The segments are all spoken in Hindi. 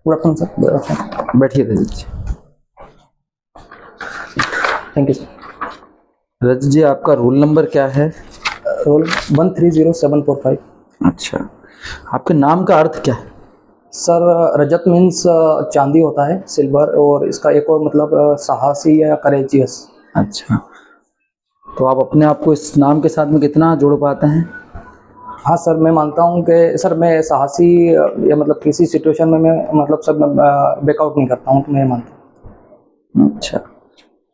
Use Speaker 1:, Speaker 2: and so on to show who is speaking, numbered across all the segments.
Speaker 1: Good afternoon sir.
Speaker 2: बैठिए Rajat ji.
Speaker 1: Thank you sir.
Speaker 2: Rajat ji, आपका रोल नंबर क्या है?
Speaker 1: रोल 130745।
Speaker 2: अच्छा, आपके नाम का अर्थ क्या है?
Speaker 1: सर रजत मीन्स चांदी होता है, सिल्वर, और इसका एक और मतलब साहसी या करेजियस।
Speaker 2: अच्छा, तो आप अपने आप को इस नाम के साथ में कितना जोड़ पाते हैं?
Speaker 1: हाँ सर, मैं मानता हूँ कि सर मैं साहसी या मतलब किसी सिचुएशन में मैं मतलब सब बैकआउट नहीं करता हूँ, तो मैं मानता हूँ।
Speaker 2: अच्छा,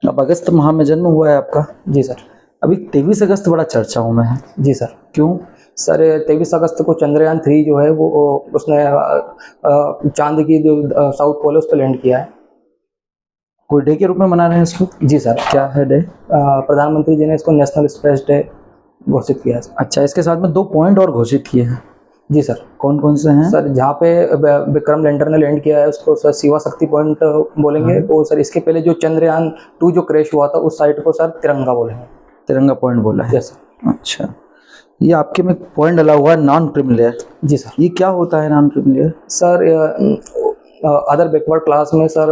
Speaker 2: अब अगस्त माह में जन्म हुआ है आपका?
Speaker 1: जी सर।
Speaker 2: अभी 23 अगस्त बड़ा चर्चाओं में है।
Speaker 1: जी सर।
Speaker 2: क्यों?
Speaker 1: सर 23 अगस्त को चंद्रयान 3 जो है वो उसने चांद की जो साउथ पोल है उस पर लैंड किया है।
Speaker 2: कोई डे के रूप में मना रहे हैं इसको?
Speaker 1: जी सर।
Speaker 2: क्या है डे?
Speaker 1: प्रधानमंत्री जी ने इसको नेशनल स्पेस डे घोषित किया है।
Speaker 2: अच्छा, इसके साथ में 2 पॉइंट और घोषित किए हैं।
Speaker 1: जी सर।
Speaker 2: कौन कौन से हैं?
Speaker 1: सर जहाँ पे विक्रम लैंडर ने लैंड किया है उसको सर शिवा शक्ति पॉइंट बोलेंगे, और सर इसके पहले जो चंद्रयान 2 जो क्रैश हुआ था उस साइट को सर तिरंगा बोलेंगे।
Speaker 2: तिरंगा पॉइंट बोला है?
Speaker 1: Yes sir.
Speaker 2: अच्छा, ये आपके में पॉइंट डला हुआ है नॉन क्रिमिलियर।
Speaker 1: जी सर।
Speaker 2: ये क्या होता है non creamy layer?
Speaker 1: Sir other backward class में सर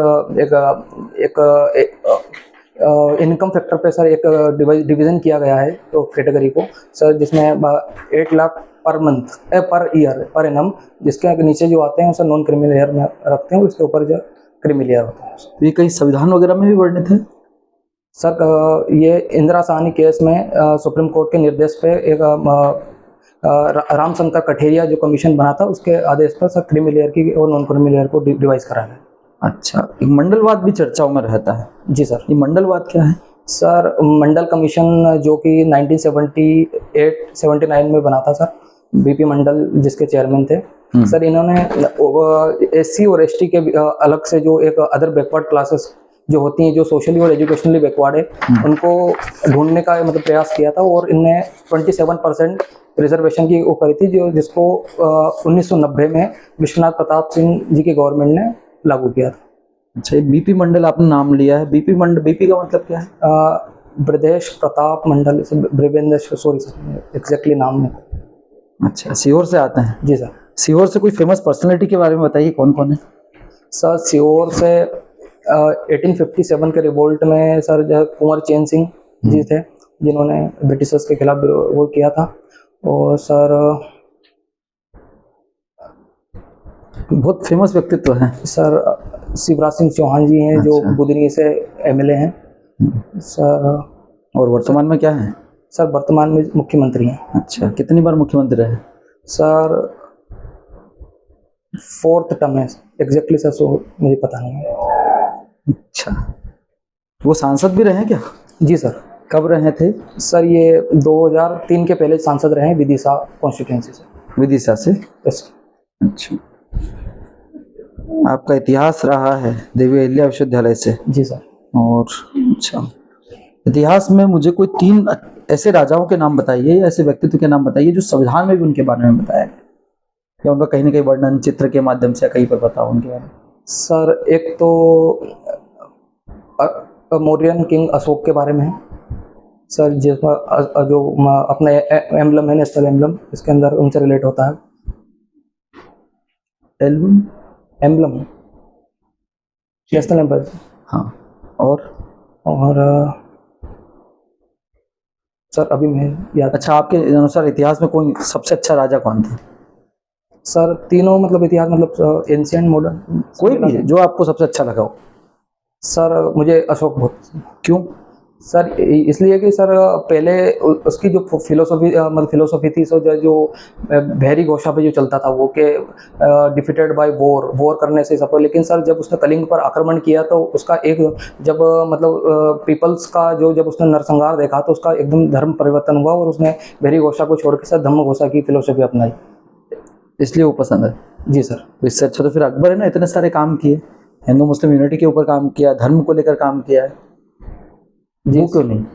Speaker 1: इनकम फैक्टर पे सर एक डिवीजन किया गया है तो कैटेगरी को सर, जिसमें 8 lakh per month per year per annum, जिसके नीचे जो आते हैं सर नॉन क्रिमिलियर में रखते हैं, उसके ऊपर जो क्रिमिलियर होता है।
Speaker 2: तो ये कहीं संविधान वगैरह में भी वर्णित है?
Speaker 1: सर ये इंदिरा साहनी केस में सुप्रीम कोर्ट के निर्देश पे एक रामशंकर कठेरिया जो कमीशन बना था उसके आदेश पर सर क्रिमिलियर की और नॉन क्रिमिलियर को डिवाइस करा है।
Speaker 2: अच्छा, एक मंडलवाद भी चर्चाओं में रहता है।
Speaker 1: जी सर।
Speaker 2: ये मंडलवाद क्या है?
Speaker 1: सर मंडल कमीशन जो कि 1978-79 में बना था सर, बीपी मंडल जिसके चेयरमैन थे सर, इन्होंने एससी और एसटी के अलग से जो एक अदर बैकवर्ड क्लासेस जो होती हैं जो सोशली और एजुकेशनली बैकवर्ड है उनको ढूंढने का मतलब प्रयास किया था, और इनने 27% रिजर्वेशन की वो करी थी जो जिसको 1990 में विश्वनाथ प्रताप सिंह जी की गवर्नमेंट ने लागू किया था।
Speaker 2: अच्छा, ये बीपी मंडल आपने नाम लिया है, बीपी मंडल, बीपी का मतलब क्या है?
Speaker 1: ब्रजेश प्रताप मंडल, ब्रजेंद्र, सॉरी सर एग्जैक्टली नाम नहीं।
Speaker 2: अच्छा, सीहोर से आते हैं?
Speaker 1: जी सर।
Speaker 2: सीहोर से कोई फेमस पर्सनालिटी के बारे में बताइए, कौन कौन है?
Speaker 1: सर सीहोर से 1857 के रिवोल्ट में सर जो कुंवर चैन सिंह जी थे जिन्होंने ब्रिटिशर्स के खिलाफ वो किया था, और सर
Speaker 2: बहुत फेमस व्यक्तित्व हैं।
Speaker 1: सर शिवराज सिंह चौहान जी हैं जो बुदनी से एमएलए हैं सर।
Speaker 2: और वर्तमान में क्या है?
Speaker 1: सर वर्तमान में मुख्यमंत्री हैं।
Speaker 2: अच्छा, कितनी बार मुख्यमंत्री रहे?
Speaker 1: सर 4th टर्म है एग्जैक्टली सर, सो मुझे पता नहीं है।
Speaker 2: अच्छा, वो सांसद भी रहे हैं क्या?
Speaker 1: जी सर।
Speaker 2: कब रहे थे?
Speaker 1: सर ये 2003 के पहले सांसद रहे हैं विदिशा कॉन्स्टिट्यूएंसी से।
Speaker 2: विदिशा से?
Speaker 1: यस।
Speaker 2: अच्छा, आपका इतिहास रहा है देवी अहिल्या विश्वविद्यालय से?
Speaker 1: जी सर।
Speaker 2: और अच्छा, इतिहास में मुझे कोई 3 ऐसे राजाओं के नाम बताइए या ऐसे व्यक्तित्व के नाम बताइए जो संविधान में भी उनके बारे में बताया गया, या उनका कहीं ना कहीं वर्णन चित्र के माध्यम से कहीं पर बताओ उनके बारे में।
Speaker 1: सर एक तो मौर्यन किंग अशोक के बारे में है सर, जिसमें जो अपना एम्बलम है नेशनल एम्बलम, इसके अंदर उनसे रिलेट होता है।
Speaker 2: एल्बम?
Speaker 1: Emblem national emblem.
Speaker 2: हाँ, और
Speaker 1: सर अभी मैं याद।
Speaker 2: अच्छा, आपके अनुसार इतिहास में कोई सबसे अच्छा राजा कौन था?
Speaker 1: सर तीनों मतलब इतिहास मतलब एंशिएंट मॉडर्न
Speaker 2: कोई भी है जो आपको सबसे अच्छा लगा हो।
Speaker 1: सर मुझे अशोक बहुत।
Speaker 2: क्यों?
Speaker 1: सर इसलिए कि सर पहले उसकी जो फिलोसॉफी थी, सो जो भैरी घोषा पे जो चलता था वो के डिफीटेड बाय वॉर करने से सब, लेकिन सर जब उसने कलिंग पर आक्रमण किया तो उसका एक जब मतलब पीपल्स का जो जब उसने नरसंहार देखा तो उसका एकदम धर्म परिवर्तन हुआ और उसने भैरी घोषा को छोड़ के सर धम्म घोषा की फिलोसॉफी अपनाई, इसलिए वो पसंद है। जी सर।
Speaker 2: तो इससे अच्छा तो फिर अकबर है ना, इतने सारे काम किए, हिंदू मुस्लिम यूनिटी के ऊपर काम किया, धर्म को लेकर काम किया है, वो क्यों नहीं?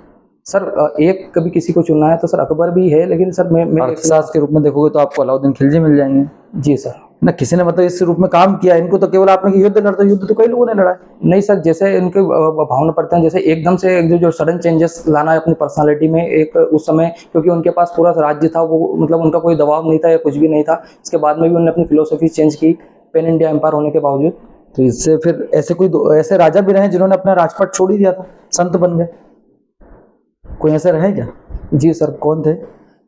Speaker 1: सर एक कभी किसी को चुनना है तो सर अकबर भी है, लेकिन सर मैं
Speaker 2: अर्थशास्त्र के रूप में देखोगे तो आपको अलाउद्दीन खिलजी मिल जाएंगे।
Speaker 1: जी सर।
Speaker 2: ना किसी ने मतलब इस रूप में काम किया, इनको तो केवल आपने युद्ध लड़ते, युद्ध तो कई लोगों ने लड़ा है।
Speaker 1: नहीं सर, जैसे इनके भावना पड़ते हैं, जैसे एकदम से जो सडन चेंजेस लाना है अपनी पर्सनालिटी में एक उस समय, क्योंकि उनके पास पूरा राज्य था, वो मतलब उनका कोई दबाव नहीं था या कुछ भी नहीं था, इसके बाद में भी उन्होंने अपनी फिलोसफी चेंज की, पैन इंडिया एम्पायर होने के बावजूद।
Speaker 2: तो इससे फिर ऐसे ऐसे राजा भी रहे जिन्होंने अपना राजपाट छोड़ ही दिया था, संत बन गए, कोई ऐसे रहे क्या?
Speaker 1: जी सर।
Speaker 2: कौन थे?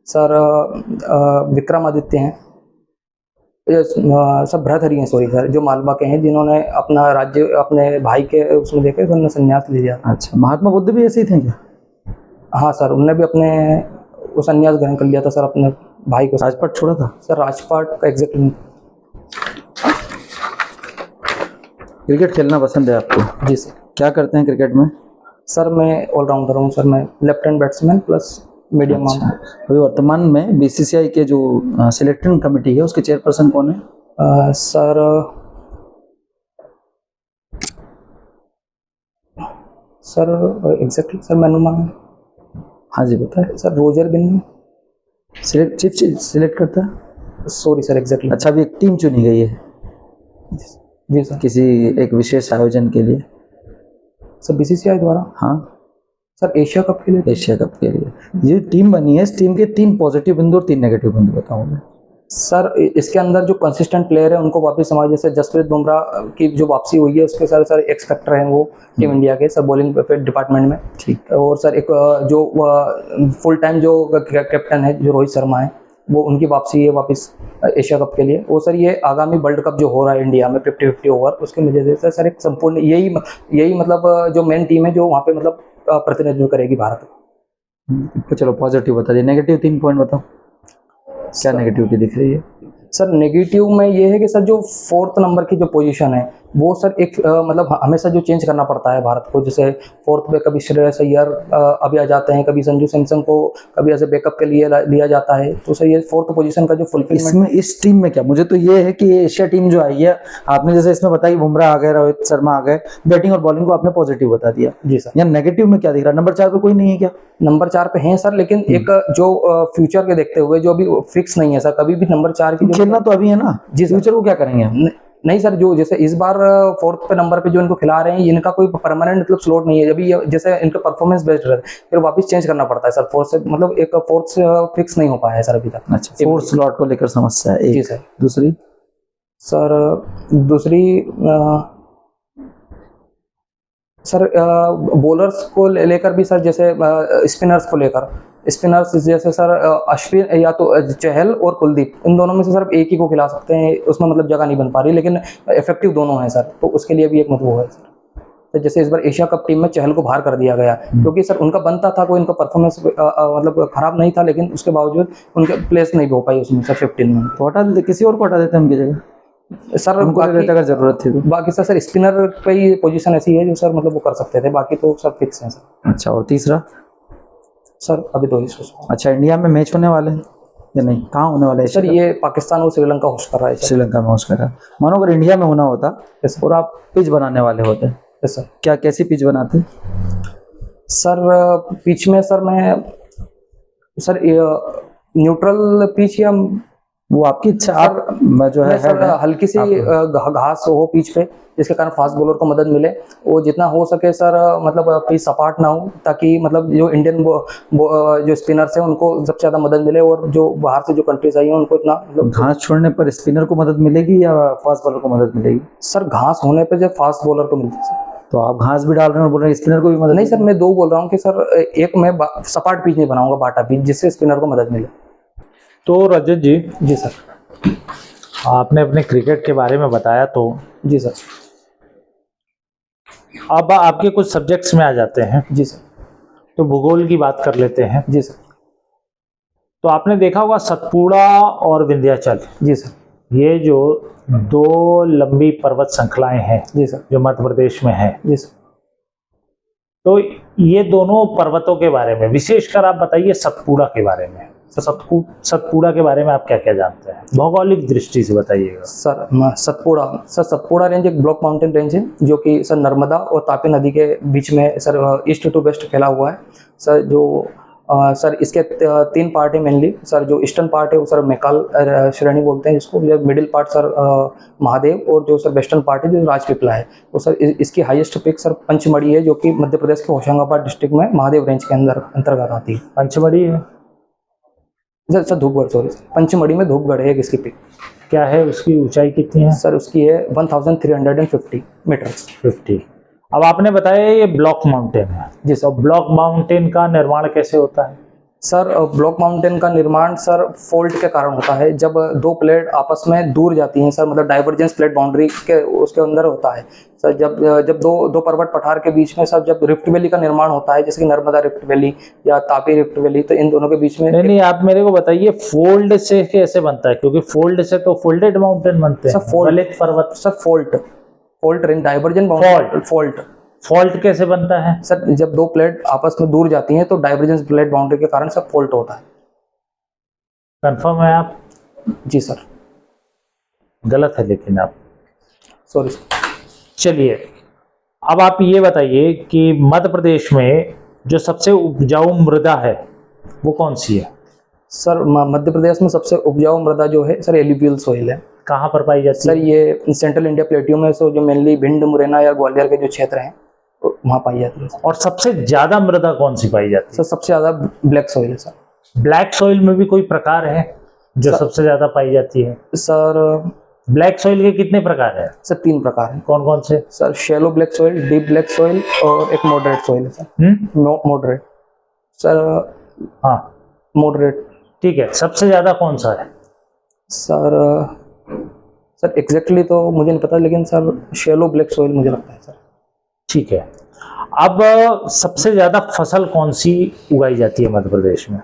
Speaker 1: सर विक्रमादित्य हैं, सर भरतहरि हैं, सॉरी सर, जो मालवा के हैं, जिन्होंने अपना राज्य अपने भाई के उसमें देके उन्होंने संन्यास ले लिया।
Speaker 2: अच्छा, महात्मा बुद्ध भी ऐसे ही थे क्या?
Speaker 1: हाँ सर, उन्होंने भी अपने वो संन्यास ग्रहण कर लिया था सर, अपने भाई को।
Speaker 2: राजपाट छोड़ा था?
Speaker 1: सर राजपाट का एग्जैक्टली।
Speaker 2: क्रिकेट खेलना पसंद है आपको?
Speaker 1: जी सर।
Speaker 2: क्या करते हैं क्रिकेट में?
Speaker 1: सर मैं ऑलराउंडर हूँ सर, मैं left hand batsman plus medium arm.
Speaker 2: अभी वर्तमान में बीसीसीआई के जो सिलेक्टिंग कमेटी है उसके चेयरपर्सन कौन है?
Speaker 1: सर एग्जैक्टली सर मैंने मांगा।
Speaker 2: हाँ जी बताए।
Speaker 1: Sir Roger Binny
Speaker 2: chief select करता है?
Speaker 1: Sorry sir exactly.
Speaker 2: अच्छा, अभी एक टीम चुनी गई है
Speaker 1: जी सर।
Speaker 2: किसी एक विशेष आयोजन के लिए?
Speaker 1: सर बीसीसीआई द्वारा?
Speaker 2: हाँ
Speaker 1: सर एशिया कप के लिए।
Speaker 2: एशिया कप के लिए ये टीम बनी है, इस टीम के 3 पॉजिटिव बिंदु और 3 नेगेटिव बिंदु बताऊंगा।
Speaker 1: सर इसके अंदर जो कंसिस्टेंट प्लेयर है उनको वापस समाज, जैसे जसप्रीत बुमराह की जो वापसी हुई है उसके सारे सारे एक्स फैक्टर हैं वो टीम इंडिया के, सर बॉलिंग डिपार्टमेंट में।
Speaker 2: ठीक।
Speaker 1: और सर एक जो फुल टाइम जो कैप्टन है जो रोहित शर्मा है, वो उनकी वापसी है वापस एशिया कप के लिए। और सर ये आगामी वर्ल्ड कप जो हो रहा है इंडिया में 50-50 ओवर, उसके वजह से सर एक संपूर्ण यही मतलब जो मेन टीम है जो वहाँ पे मतलब प्रतिनिधित्व करेगी भारत
Speaker 2: तो चलो पॉजिटिव बता दिए, नेगेटिव 3 पॉइंट बताओ, क्या नेगेटिविटी दिख रही है?
Speaker 1: सर नेगेटिव में ये है कि सर जो 4th नंबर की जो पोजीशन है वो सर एक मतलब हमेशा जो चेंज करना पड़ता है भारत को, जैसे 4th पे कभी श्रेयस अय्यर अभी आ जाते हैं, कभी संजू सैमसन को कभी ऐसे बैकअप के लिए लिया जाता है। तो सर ये 4th पोजीशन का जो फुलफिलमेंट
Speaker 2: इसमें इस टीम में क्या, मुझे तो ये है कि ये एशिया टीम जो आई है, आपने जैसे इसमें बताया बुमराह आ गए, रोहित शर्मा आ गए, बैटिंग और बॉलिंग को आपने पॉजिटिव बता दिया।
Speaker 1: जी सर।
Speaker 2: या नेगेटिव में क्या दिख रहा है? नंबर 4 पे कोई नहीं है क्या?
Speaker 1: नंबर 4 पे हैं सर, लेकिन एक जो फ्यूचर के देखते हुए जो अभी फिक्स नहीं है सर, कभी भी नंबर 4 की
Speaker 2: खेलना तो अभी है ना
Speaker 1: जी,
Speaker 2: फ्यूचर को क्या करेंगे?
Speaker 1: नहीं सर, जो जैसे इस बार 4th पे नंबर पे जो इनको खिला रहे हैं, इनका कोई परमानेंट मतलब स्लॉट नहीं है। अभी जैसे इनका परफॉर्मेंस बेस्ट रहे फिर वापस चेंज करना पड़ता है सर, 4th से मतलब एक 4th से फिक्स नहीं हो पाया है सर अभी तक।
Speaker 2: अच्छा, 4th स्लॉट को लेकर समस्या है।
Speaker 1: जी सर।
Speaker 2: दूसरी
Speaker 1: सर बॉलर्स को लेकर भी सर, जैसे स्पिनर्स को लेकर, स्पिनर्स जैसे सर अश्विन या तो चहल और कुलदीप, इन दोनों में से सर एक ही को खिला सकते हैं, उसमें मतलब जगह नहीं बन पा रही, लेकिन इफेक्टिव दोनों हैं सर, तो उसके लिए भी एक मतलब है सर। तो जैसे इस बार एशिया कप टीम में चहल को बाहर कर दिया गया क्योंकि सर उनका बनता था, कोई इनका परफॉर्मेंस मतलब खराब नहीं था, लेकिन उसके बावजूद उनके प्लेस नहीं हो पाई उसमें सर 15 में।
Speaker 2: तो हटा देते, किसी और को हटा देते उनकी जगह
Speaker 1: सर।
Speaker 2: अगर जरूरत थी तो
Speaker 1: बाकी सर स्पिनर पे ही पोजीशन ऐसी है जो सर मतलब वो कर सकते थे, बाकी तो सब फिक्स हैं सर।
Speaker 2: अच्छा, और तीसरा?
Speaker 1: सर अभी तो इस
Speaker 2: अच्छा, इंडिया में मैच होने वाले हैं या नहीं? कहाँ होने वाले हैं
Speaker 1: सर? ये पाकिस्तान और श्रीलंका होस्ट कर रहा है।
Speaker 2: श्रीलंका में होस्ट कर रहा है। मानो अगर इंडिया में होना होता और आप पिच बनाने वाले होते,
Speaker 1: सर
Speaker 2: क्या कैसी पिच बनाते?
Speaker 1: सर पिच में सर मैं सर न्यूट्रल पिच या
Speaker 2: वो आपकी इच्छा। आप जो है
Speaker 1: सर हल्की सी घास हो पिच पे, जिसके कारण फास्ट बॉलर को मदद मिले, वो जितना हो सके सर मतलब पिच सपाट ना हो, ताकि मतलब जो इंडियन जो स्पिनर्स हैं उनको सबसे ज़्यादा मदद मिले, और जो बाहर से जो कंट्रीज आई हैं उनको इतना मतलब।
Speaker 2: घास छोड़ने पर स्पिनर को मदद मिलेगी या फास्ट बॉलर को मदद मिलेगी?
Speaker 1: सर घास होने पर जो फास्ट बॉलर को मिलती है।
Speaker 2: तो आप घास भी डाल रहे हैं और बोल रहे हैं स्पिनर को भी मदद?
Speaker 1: नहीं सर, मैं 2 बोल रहा हूँ कि सर एक मैं सपाट पिच नहीं बनाऊंगा, बाटा पिच, जिससे स्पिनर को मदद मिले।
Speaker 3: तो रजत जी।
Speaker 1: जी सर।
Speaker 3: आपने अपने क्रिकेट के बारे में बताया, तो
Speaker 1: जी सर।
Speaker 3: अब आपके कुछ सब्जेक्ट्स में आ जाते हैं।
Speaker 1: जी सर।
Speaker 3: तो भूगोल की बात कर लेते हैं।
Speaker 1: जी सर।
Speaker 3: तो आपने देखा होगा सतपुड़ा और विंध्याचल,
Speaker 1: जी सर,
Speaker 3: ये जो 2 लंबी पर्वत श्रृंखलाएं हैं
Speaker 1: जी सर,
Speaker 3: जो मध्य प्रदेश में है,
Speaker 1: जी सर।
Speaker 3: तो ये दोनों पर्वतों के बारे में विशेषकर आप बताइए सतपुड़ा के बारे में। सतपुड़ा के बारे में आप क्या क्या जानते हैं, भौगोलिक दृष्टि से बताइएगा।
Speaker 1: सर सतपुड़ा रेंज एक ब्लॉक माउंटेन रेंज है जो कि सर नर्मदा और तापी नदी के बीच में सर ईस्ट टू वेस्ट फैला हुआ है सर। जो सर इसके 3 पार्ट है मेनली सर। जो ईस्टर्न पार्ट है वो सर मैकाल श्रेणी बोलते हैं जिसको, जो मिडिल पार्ट सर महादेव, और जो सर वेस्टर्न पार्ट है जो राजपीपला है वो सर। इसकी हाईएस्ट पिक सर पंचमढ़ी है, जो कि मध्य प्रदेश के होशंगाबाद डिस्ट्रिक्ट में महादेव रेंज के अंतर्गत आती है।
Speaker 3: पंचमढ़ी है
Speaker 1: सर धूपगढ़, सॉरी पंचमढ़ी में धूपगढ़ है एक इसकी पिक।
Speaker 3: क्या है, उसकी ऊंचाई कितनी है?
Speaker 1: सर उसकी है 1350 मीटर्स।
Speaker 3: 50। अब आपने बताया ये ब्लॉक माउंटेन है।
Speaker 1: जी सर।
Speaker 3: तो ब्लॉक माउंटेन का निर्माण कैसे होता है?
Speaker 1: सर ब्लॉक माउंटेन का निर्माण सर फॉल्ट के कारण होता है, जब दो प्लेट आपस में दूर जाती हैं सर, मतलब डाइवर्जेंस प्लेट बाउंड्री के उसके अंदर होता है सर। जब दो पर्वत पठार के बीच में सर जब रिफ्ट वैली का निर्माण होता है, जैसे कि नर्मदा रिफ्ट वैली या तापी रिफ्ट वैली, तो इन दोनों के बीच में
Speaker 3: नहीं, आप मेरे को बताइए फोल्ड से कैसे बनता है, क्योंकि फोल्ड से तो फोल्डेड माउंटेन बनते हैं।
Speaker 1: सर फोल्ड
Speaker 3: गलित पर्वत।
Speaker 1: Sir fault range divergent
Speaker 3: fault कैसे बनता है?
Speaker 1: सर जब दो प्लेट आपस में दूर जाती हैं तो डाइवर्जेंस प्लेट बाउंड्री के कारण सब फॉल्ट होता है।
Speaker 3: कंफर्म है आप?
Speaker 1: जी सर।
Speaker 3: गलत है लेकिन आप।
Speaker 1: Sorry sir.
Speaker 3: चलिए, अब आप ये बताइए कि मध्य प्रदेश में जो सबसे उपजाऊ मृदा है वो कौन सी है?
Speaker 1: सर मध्य प्रदेश में सबसे उपजाऊ मृदा जो है सर एलुवियल सॉइल है।
Speaker 3: कहाँ पर पाई जाती
Speaker 1: सर
Speaker 3: है?
Speaker 1: ये सेंट्रल इंडिया प्लेट्यू में, सो जो मेनली भिंड, मुरैना या ग्वालियर के जो क्षेत्र हैं वहाँ पाई जाती है।
Speaker 3: और सबसे ज्यादा मृदा कौन सी पाई जाती
Speaker 1: सर सबसे ज़्यादा ब्लैक सॉइल है सर।
Speaker 3: है? ब्लैक सॉइल में भी कोई प्रकार है जो सबसे ज्यादा पाई जाती है?
Speaker 1: सर
Speaker 3: ब्लैक सॉइल के कितने प्रकार है?
Speaker 1: सर 3 प्रकार हैं।
Speaker 3: कौन कौन से?
Speaker 1: Sir shallow black soil, deep black soil और एक मॉडरेट सॉइल है सर। Moderate sir.
Speaker 3: हाँ,
Speaker 1: मॉडरेट।
Speaker 3: ठीक है। सबसे ज्यादा कौन सा है?
Speaker 1: सर एग्जैक्टली तो मुझे नहीं पता, लेकिन सर शैलो ब्लैक सॉइल मुझे लगता है सर।
Speaker 3: ठीक है। अब सबसे ज्यादा फसल कौन सी उगाई जाती है मध्य प्रदेश में?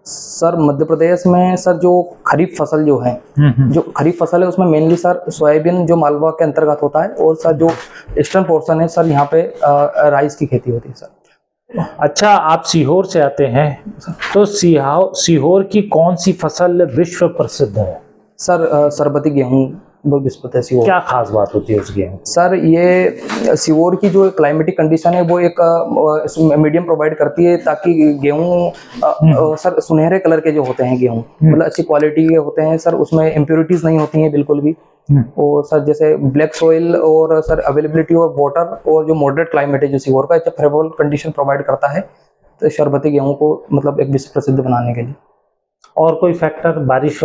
Speaker 1: सर मध्य प्रदेश में सर जो खरीफ फसल जो है, जो खरीफ फसल है उसमें मेनली सर सोयाबीन जो मालवा के अंतर्गत होता है, और सर जो ईस्टर्न पोर्शन है सर यहाँ पे राइस की खेती होती है सर।
Speaker 3: अच्छा, आप सीहोर से आते हैं, तो सीहोर की कौन सी फसल विश्व प्रसिद्ध है?
Speaker 1: सर सरबती गेहूँ वो विश्व है सीहोर।
Speaker 3: क्या खास बात होती है उस गेहूँ?
Speaker 1: सर ये सीहोर की जो क्लाइमेटिक कंडीशन है वो एक मीडियम प्रोवाइड करती है, ताकि गेहूँ सर सुनहरे कलर के जो होते हैं गेहूँ, मतलब अच्छी क्वालिटी के होते हैं सर, उसमें इम्प्योरिटीज नहीं होती हैं बिल्कुल भी। और सर जैसे ब्लैक सॉइल और सर अवेलेबिलिटी ऑफ वाटर और जो मॉडरेट क्लाइमेट है जो सीहोर का, अच्छा फेवरेबल कंडीशन प्रोवाइड करता है तो शरबती गेहूँ को मतलब एक विश्व प्रसिद्ध बनाने के लिए।
Speaker 3: और कोई फैक्टर? बारिश?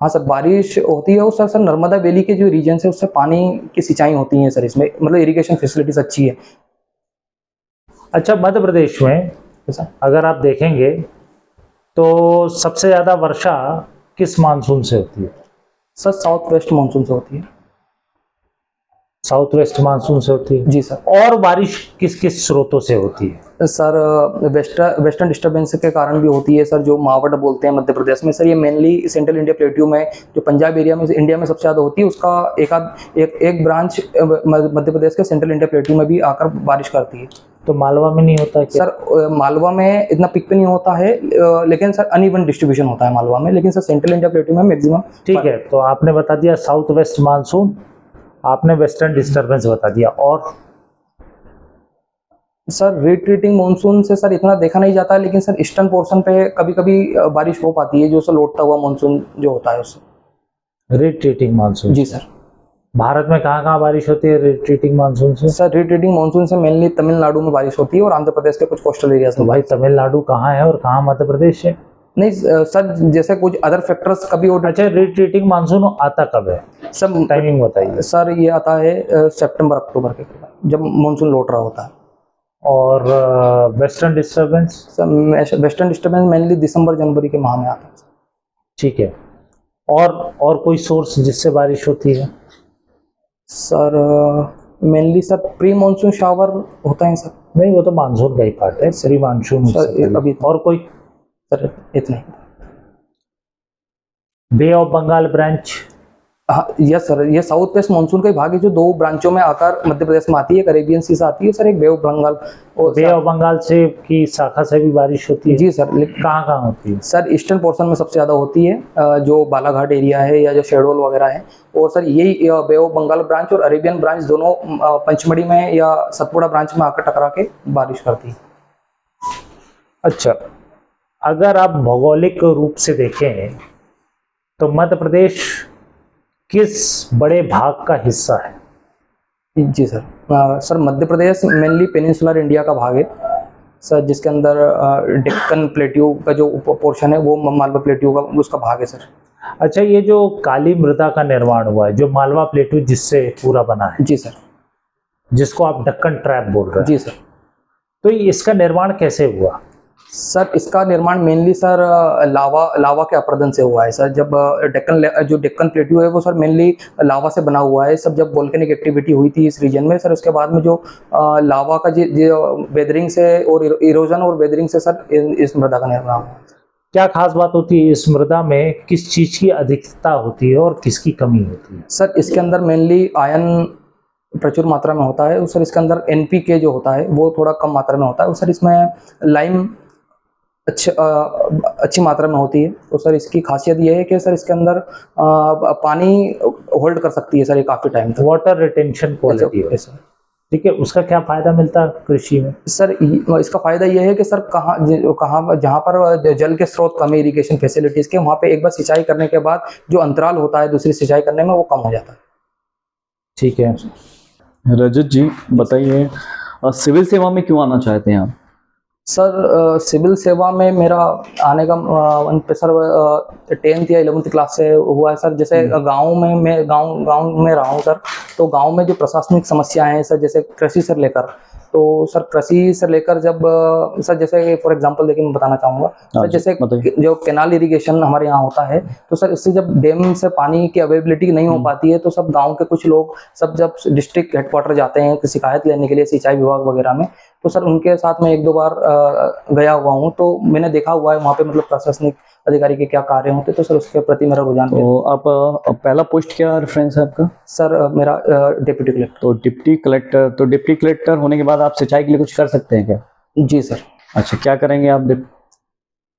Speaker 1: हाँ सर बारिश होती है, और सर नर्मदा वैली के जो रीजन है उससे पानी की सिंचाई होती है सर, इसमें मतलब इरिगेशन फैसिलिटीज अच्छी है।
Speaker 3: अच्छा, मध्य प्रदेश में अगर आप देखेंगे तो सबसे ज्यादा वर्षा किस मानसून से होती है?
Speaker 1: सर साउथ वेस्ट मानसून से होती है।
Speaker 3: साउथ वेस्ट मानसून से होती है?
Speaker 1: जी सर।
Speaker 3: और बारिश किस किस स्रोतों से होती है?
Speaker 1: सर वेस्टर्न डिस्टर्बेंस के कारण भी होती है सर, जो मावट बोलते हैं मध्य प्रदेश में सर, ये मेनली सेंट्रल इंडिया प्लेट्यू में जो पंजाब एरिया में इंडिया में सबसे ज़्यादा होती है, उसका एक ब्रांच मध्य प्रदेश के सेंट्रल इंडिया प्लेट्यू में भी आकर बारिश करती है।
Speaker 3: तो मालवा में नहीं होता क्या?
Speaker 1: सर मालवा में इतना पिक पे नहीं होता है, लेकिन सर अनइवन डिस्ट्रीब्यूशन होता है मालवा में, लेकिन सर सेंट्रल इंडिया प्लेट्यू में मैक्सिमम।
Speaker 3: ठीक है, तो आपने बता दिया साउथ वेस्ट मानसून, आपने वेस्टर्न डिस्टर्बेंस बता दिया, और
Speaker 1: सर रिट्रीटिंग मानसून से सर इतना देखा नहीं जाता है, लेकिन सर ईस्टर्न पोर्शन पे कभी कभी बारिश हो पाती है, जो सर लौटता हुआ मानसून जो होता है उससे।
Speaker 3: Retreating monsoon?
Speaker 1: जी सर।
Speaker 3: भारत में कहाँ कहाँ बारिश होती है रिट्रीटिंग मानसून से?
Speaker 1: सर रिट्रीटिंग मानसून से मेनली तमिलनाडु में बारिश होती है और आंध्र प्रदेश के कुछ कोस्टल एरियाज में।
Speaker 3: भाई तमिलनाडु कहाँ है और कहाँ मध्य प्रदेश है?
Speaker 1: नहीं सर, जैसे कुछ अदर फैक्टर्स कभी और।
Speaker 3: अच्छा, रिट्रीटिंग मानसून आता कब है?
Speaker 1: सब
Speaker 3: टाइमिंग बताइए।
Speaker 1: सर ये आता है सितंबर अक्टूबर के जब मानसून लौट रहा होता है।
Speaker 3: और western disturbance?
Speaker 1: Sir western disturbance mainly दिसंबर जनवरी के माह में आता है।
Speaker 3: ठीक है। और कोई सोर्स जिससे बारिश होती है?
Speaker 1: Sir mainly sir pre monsoon shower होता है सर।
Speaker 3: नहीं, वो तो मानसून का ही पार्ट है, प्री मानसून
Speaker 1: अभी।
Speaker 3: और कोई?
Speaker 1: सर इतना।
Speaker 3: बे ऑफ बंगाल ब्रांच?
Speaker 1: हाँ यस सर, ये साउथ वेस्ट मानसून का ही भाग है, जो 2 ब्रांचों में आकर मध्य प्रदेश में आती है। एक अरेबियन सी से आती है सर, एक बे ऑफ बंगाल। और
Speaker 3: बे ऑफ बंगाल से की शाखा से भी बारिश होती है?
Speaker 1: जी सर।
Speaker 3: कहाँ कहाँ होती है?
Speaker 1: सर ईस्टर्न पोर्शन में सबसे ज़्यादा होती है, जो बालाघाट एरिया है या जो शेडोल वगैरह है। और सर यही बे ऑफ बंगाल ब्रांच और अरेबियन ब्रांच दोनों पंचमढ़ी में या सतपुड़ा ब्रांच में आकर टकरा के बारिश करती है।
Speaker 3: अच्छा, अगर आप भौगोलिक रूप से देखें तो मध्य प्रदेश किस बड़े भाग का हिस्सा है?
Speaker 1: जी sir. Sir Madhya Pradesh mainly peninsular India का भाग है सर, जिसके अंदर डेक्कन प्लेट्यू का जो पोर्शन है वो मालवा प्लेट्यू का उसका भाग है सर।
Speaker 3: अच्छा, ये जो काली मृदा का निर्माण हुआ है, जो मालवा प्लेटू जिससे पूरा बना है,
Speaker 1: जी सर।
Speaker 3: जिसको आप डक्कन ट्रैप बोल रहे हैं,
Speaker 1: जी सर।
Speaker 3: तो इसका निर्माण कैसे हुआ?
Speaker 1: सर इसका निर्माण मेनली सर लावा के अपरदन से हुआ है सर। जब जो डेक्कन प्लेट्यू है वो सर मेनली लावा से बना हुआ है। सब जब वोल्केनिक एक्टिविटी हुई थी इस रीजन में सर, उसके बाद में जो लावा का जो वेदरिंग से और इरोजन और वेदरिंग से सर इस मृदा का निर्माण हुआ।
Speaker 3: क्या खास बात होती है इस मृदा में? किस चीज की अधिकता होती है और किसकी कमी होती है?
Speaker 1: सर इसके अंदर मेनली आयरन प्रचुर मात्रा में होता है और सर इसके अंदर एनपीके जो होता है वो थोड़ा कम मात्रा में होता है और सर इसमें लाइम अच्छी मात्रा में होती है। तो सर इसकी खासियत ये है कि सर इसके अंदर पानी होल्ड कर सकती है सर ये काफ़ी टाइम तक।
Speaker 3: वाटर रिटेंशन क्वालिटी है सर, ठीक है। उसका क्या फायदा मिलता है कृषि में?
Speaker 1: सर इसका फायदा ये है कि सर कहाँ जहाँ पर जल के स्रोत कम है इरिगेशन फैसिलिटीज़ के, वहाँ पे एक बार सिंचाई करने के बाद जो अंतराल होता है दूसरी सिंचाई करने में वो कम हो जाता है।
Speaker 3: ठीक है।
Speaker 2: रजत जी बताइए, सिविल सेवा में क्यों आना चाहते हैं आप?
Speaker 1: सर सिविल सेवा में मेरा आने का सर 10th या 11th क्लास से हुआ है सर। जैसे गांव में मैं गांव में रहा हूँ सर, तो गांव में जो प्रशासनिक समस्याएं हैं सर, जैसे कृषि से लेकर, तो सर कृषि से लेकर जब सर जैसे फॉर एग्जांपल देखिए मैं बताना चाहूँगा सर, जैसे जो कैनाल इरिगेशन हमारे यहाँ होता है तो सर इससे जब डैम से पानी की अवेलेबिलिटी नहीं हो पाती है तो सब गांव के कुछ लोग सब जब डिस्ट्रिक्ट हेडक्वार्टर जाते हैं शिकायत लेने के लिए सिंचाई विभाग वगैरह में, तो सर उनके साथ में 1-2 बार गया हुआ हूँ, तो मैंने देखा हुआ है वहाँ पे मतलब प्रशासनिक अधिकारी के क्या कार्य होते, तो सर उसके प्रति मेरा रुझान।
Speaker 2: तो आप पहला पोस्ट क्या रेफरेंस है आपका?
Speaker 1: सर मेरा डिप्टी कलेक्टर।
Speaker 2: तो डिप्टी कलेक्टर होने के बाद आप सिंचाई के लिए कुछ कर सकते हैं क्या?
Speaker 1: जी सर।
Speaker 2: अच्छा, क्या करेंगे आप?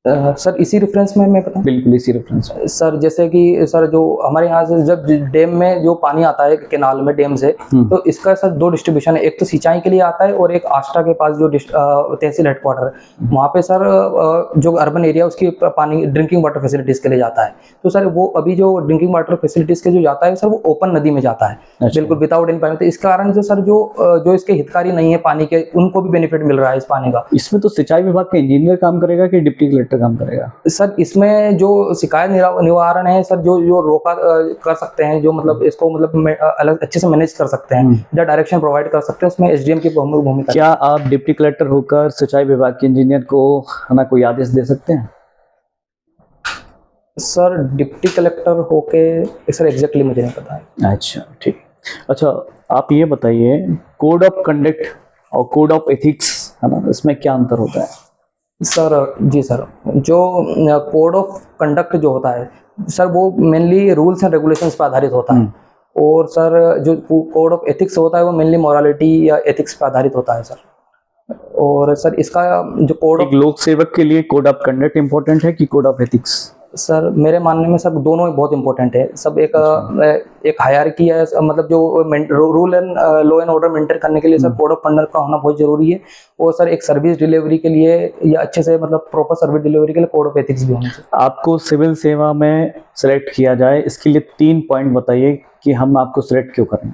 Speaker 1: सर इसी रेफरेंस में मैं पता
Speaker 2: बिल्कुल इसी रेफरेंस में
Speaker 1: सर, जैसे कि सर जो हमारे यहाँ से जब डैम में जो पानी आता है केनाल में डैम से, तो इसका सर 2 डिस्ट्रीब्यूशन है। एक तो सिंचाई के लिए आता है और एक आष्टा के पास जो तहसील हेडक्वार्टर है वहाँ पे सर जो अर्बन एरिया उसकी पानी ड्रिंकिंग वाटर फैसिलिटीज के लिए जाता है। तो सर वो अभी जो ड्रिंकिंग वाटर फैसिलिटीज के जो जाता है सर वो ओपन नदी में जाता है।
Speaker 2: अच्छा।
Speaker 1: बिल्कुल विदाउट एनी पानी। तो इस कारण से सर जो इसके हितकारी नहीं है पानी के, उनको भी बेनिफिट मिल रहा है इस पानी का।
Speaker 2: इसमें तो सिंचाई विभाग का इंजीनियर काम करेगा कि डिप्टी कलेक्टर काम करेगा?
Speaker 1: सर इसमें जो शिकायत निवारण है सर, जो रोका कर सकते हैं, जो मतलब इसको मतलब अलग अच्छे से मैनेज कर सकते हैं, जो डायरेक्शन प्रोवाइड कर सकते हैं, उसमें एसडीएम की भूमिका।
Speaker 2: क्या आप डिप्टी कलेक्टर होकर सिंचाई विभाग के इंजीनियर को ना कोई आदेश दे सकते हैं?
Speaker 1: सर डिप्टी कलेक्टर होके सर एग्जैक्टली मुझे नहीं पता है।
Speaker 2: अच्छा ठीक। अच्छा आप ये बताइए, कोड ऑफ कंडक्ट और कोड ऑफ एथिक्स है ना, इसमें क्या अंतर होता है?
Speaker 1: सर जी सर, जो कोड ऑफ कंडक्ट जो होता है सर वो मेनली रूल्स एंड रेगुलेशंस पर आधारित होता है, और सर जो कोड ऑफ एथिक्स होता है वो मेनली मॉरलिटी या एथिक्स पर आधारित होता है सर। और सर इसका जो कोड
Speaker 2: एक लोक सेवक के लिए कोड ऑफ कंडक्ट इम्पोर्टेंट है कि कोड ऑफ एथिक्स?
Speaker 1: सर मेरे मानने में सब दोनों ही बहुत इंपॉर्टेंट है। सब एक हायरार्की है, मतलब जो rule and law and order maintain करने के लिए सर कोड ऑफ कंडक्ट का होना बहुत जरूरी है। और सर एक सर्विस डिलीवरी के लिए या अच्छे से मतलब प्रॉपर सर्विस डिलीवरी के लिए कोड ऑफ एथिक्स भी होना चाहिए।
Speaker 2: आपको सिविल सेवा में सेलेक्ट किया जाए, इसके लिए 3 पॉइंट बताइए कि हम आपको सेलेक्ट क्यों करें।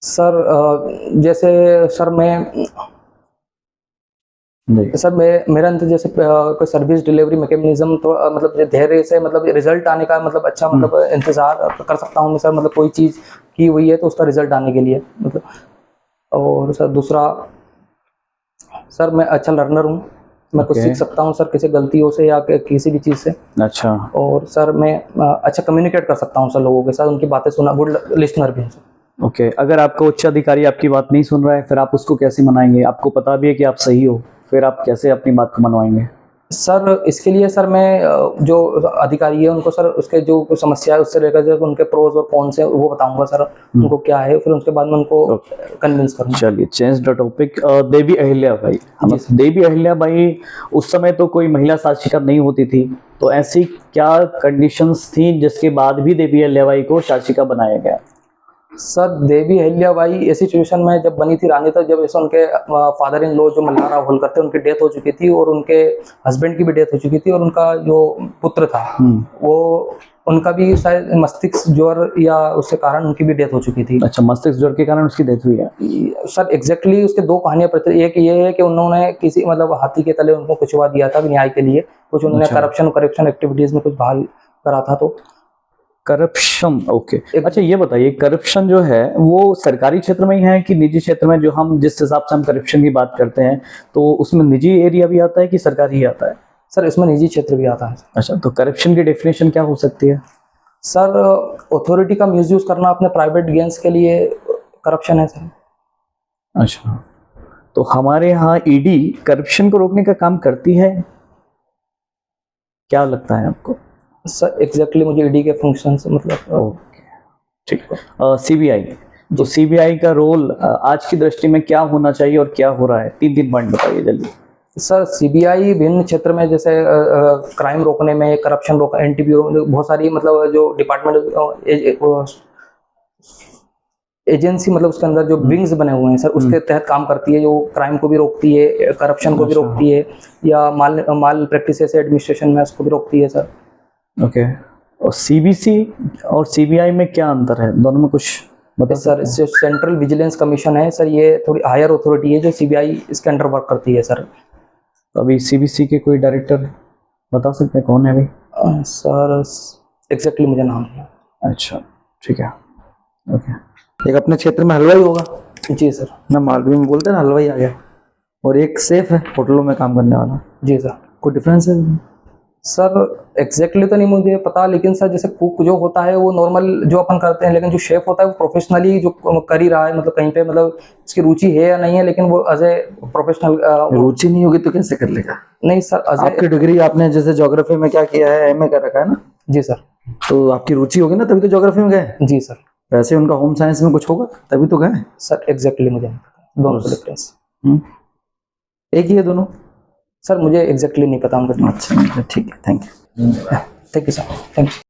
Speaker 1: सर जैसे सर मैं सर मेरे अंदर जैसे कोई सर्विस डिलीवरी मैकेनिज्म, तो मतलब धैर्य से मतलब रिजल्ट आने का मतलब अच्छा मतलब इंतजार कर सकता हूँ मैं सर, मतलब कोई चीज़ की हुई है तो उसका रिजल्ट आने के लिए मतलब। और सर दूसरा सर मैं अच्छा लर्नर हूँ, मैं कुछ सीख सकता हूँ सर किसी गलतियों से या किसी भी चीज़ से।
Speaker 2: अच्छा।
Speaker 1: और सर मैं अच्छा कम्युनिकेट कर सकता हूँ सर लोगों के साथ, उनकी बातें सुना, गुड लिस्नर भी हूँ सर।
Speaker 2: ओके। अगर आपका उच्च अधिकारी आपकी बात नहीं सुन रहा है फिर आप उसको कैसे मनाएंगे? आपको पता भी है कि आप सही हो, फिर आप कैसे अपनी बात को मनवाएंगे?
Speaker 1: सर इसके लिए सर मैं जो अधिकारी है उनको सर उसके जो समस्या है उससे लेकर जब उनके प्रोज और कॉन्स है वो बताऊंगा सर उनको क्या है, फिर उसके बाद में उनको कन्विंस करूंगा।
Speaker 2: चलिए change the topic. Devi Ahilyabai, Devi Ahilyabai उस समय तो कोई महिला शासिका नहीं होती थी, तो ऐसी क्या कंडीशंस थी जिसके बाद भी देवी अहिल्याबाई को शासिका बनाया गया?
Speaker 1: सर देवी अहिल्याबाई ऐसी सिचुएशन में जब बनी थी रानी, तो जब ऐसे उनके फादर इन लॉ जो मल्हारा होलकर थे उनकी डेथ हो चुकी थी और उनके हस्बैंड की भी डेथ हो चुकी थी, और उनका जो पुत्र था वो उनका भी शायद मस्तिष्क ज्वर या उसके कारण उनकी भी डेथ हो चुकी थी।
Speaker 2: अच्छा, मस्तिष्क ज्वर के कारण उसकी डेथ हुई है?
Speaker 1: सर एग्जैक्टली उसके 2 कहानियां एक ये है कि उन्होंने किसी मतलब हाथी के तले उनको कुचवा दिया था न्याय के लिए, कुछ उन्होंने करप्शन एक्टिविटीज में कुछ करा था। तो
Speaker 2: करप्शन, ओके। अच्छा ये बताइए, करप्शन जो है वो सरकारी क्षेत्र में ही है कि निजी क्षेत्र में? जो हम जिस हिसाब से हम करप्शन की बात करते हैं तो उसमें निजी एरिया भी आता है कि सरकारी ही आता है?
Speaker 1: सर इसमें निजी क्षेत्र भी आता है।
Speaker 2: अच्छा, तो करप्शन की डेफिनेशन क्या हो सकती है?
Speaker 1: सर अथॉरिटी का मिसयूज करना अपने प्राइवेट गेन्स के लिए करप्शन है सर।
Speaker 2: अच्छा, तो हमारे यहाँ ईडी करप्शन को रोकने का काम करती है, क्या लगता है आपको?
Speaker 1: सर एग्जैक्टली मुझे ईडी के फंक्शन से मतलब
Speaker 2: ओके, ठीक है। सीबीआई, तो सीबीआई का रोल आज की दृष्टि में क्या होना चाहिए और क्या हो रहा है? 3 पॉइंट बताइए जल्दी।
Speaker 1: सर सीबीआई विभिन्न क्षेत्र में जैसे क्राइम रोकने में, करप्शन रोक, एंटी ब्यूरो, बहुत सारी मतलब जो डिपार्टमेंट एजेंसी मतलब उसके अंदर जो विंग्स बने हुए हैं सर, उसके तहत काम करती है, जो क्राइम को भी रोकती है, करप्शन को भी रोकती है, या माल प्रैक्टिसेस एडमिनिस्ट्रेशन में उसको भी रोकती है सर।
Speaker 2: ओके, और सीबीसी और सीबीआई में क्या अंतर है? दोनों में कुछ बता
Speaker 1: सर जो सेंट्रल विजिलेंस कमीशन है सर, ये थोड़ी हायर अथॉरिटी है जो सीबीआई इसके अंडर वर्क करती है सर।
Speaker 2: तो अभी सीबीसी के कोई डायरेक्टर बता सकते हैं कौन है अभी?
Speaker 1: सर एग्जैक्टली मुझे नाम नहीं है।
Speaker 2: अच्छा, ठीक है, ओके। एक अपने क्षेत्र में हलवाई होगा
Speaker 1: जी सर।
Speaker 2: ना, मालवी में बोलते हैं ना हलवाई आ गया, और एक सेफ है होटलों में काम करने वाला।
Speaker 1: जी सर।
Speaker 2: कोई डिफरेंस है?
Speaker 1: सर एग्जैक्टली तो नहीं मुझे पता, लेकिन सर जैसे कुक जो होता है वो नॉर्मल जो अपन करते हैं, लेकिन जो शेफ होता है वो प्रोफेशनली जो कर ही रहा है, मतलब कहीं पे मतलब इसकी रुचि है या नहीं है, लेकिन वो एज ए प्रोफेशनल।
Speaker 2: रुचि नहीं होगी तो कैसे कर लेगा?
Speaker 1: नहीं सर एज
Speaker 2: आपकी डिग्री आपने जैसे ज्योग्राफी में क्या किया है, एमए कर रखा है ना?
Speaker 1: जी सर।
Speaker 2: तो आपकी रुचि होगी ना, तभी तो ज्योग्राफी में गए।
Speaker 1: जी सर।
Speaker 2: वैसे उनका होम साइंस में कुछ होगा तभी तो गए।
Speaker 1: सर एग्जैक्टली मुझे नहीं पता दोनों का डिफरेंस।
Speaker 2: एक ही है दोनों?
Speaker 1: सर मुझे एग्जैक्टली नहीं पता उनका।
Speaker 2: अच्छा, ठीक है, thank you.
Speaker 1: Thank you sir, thank you.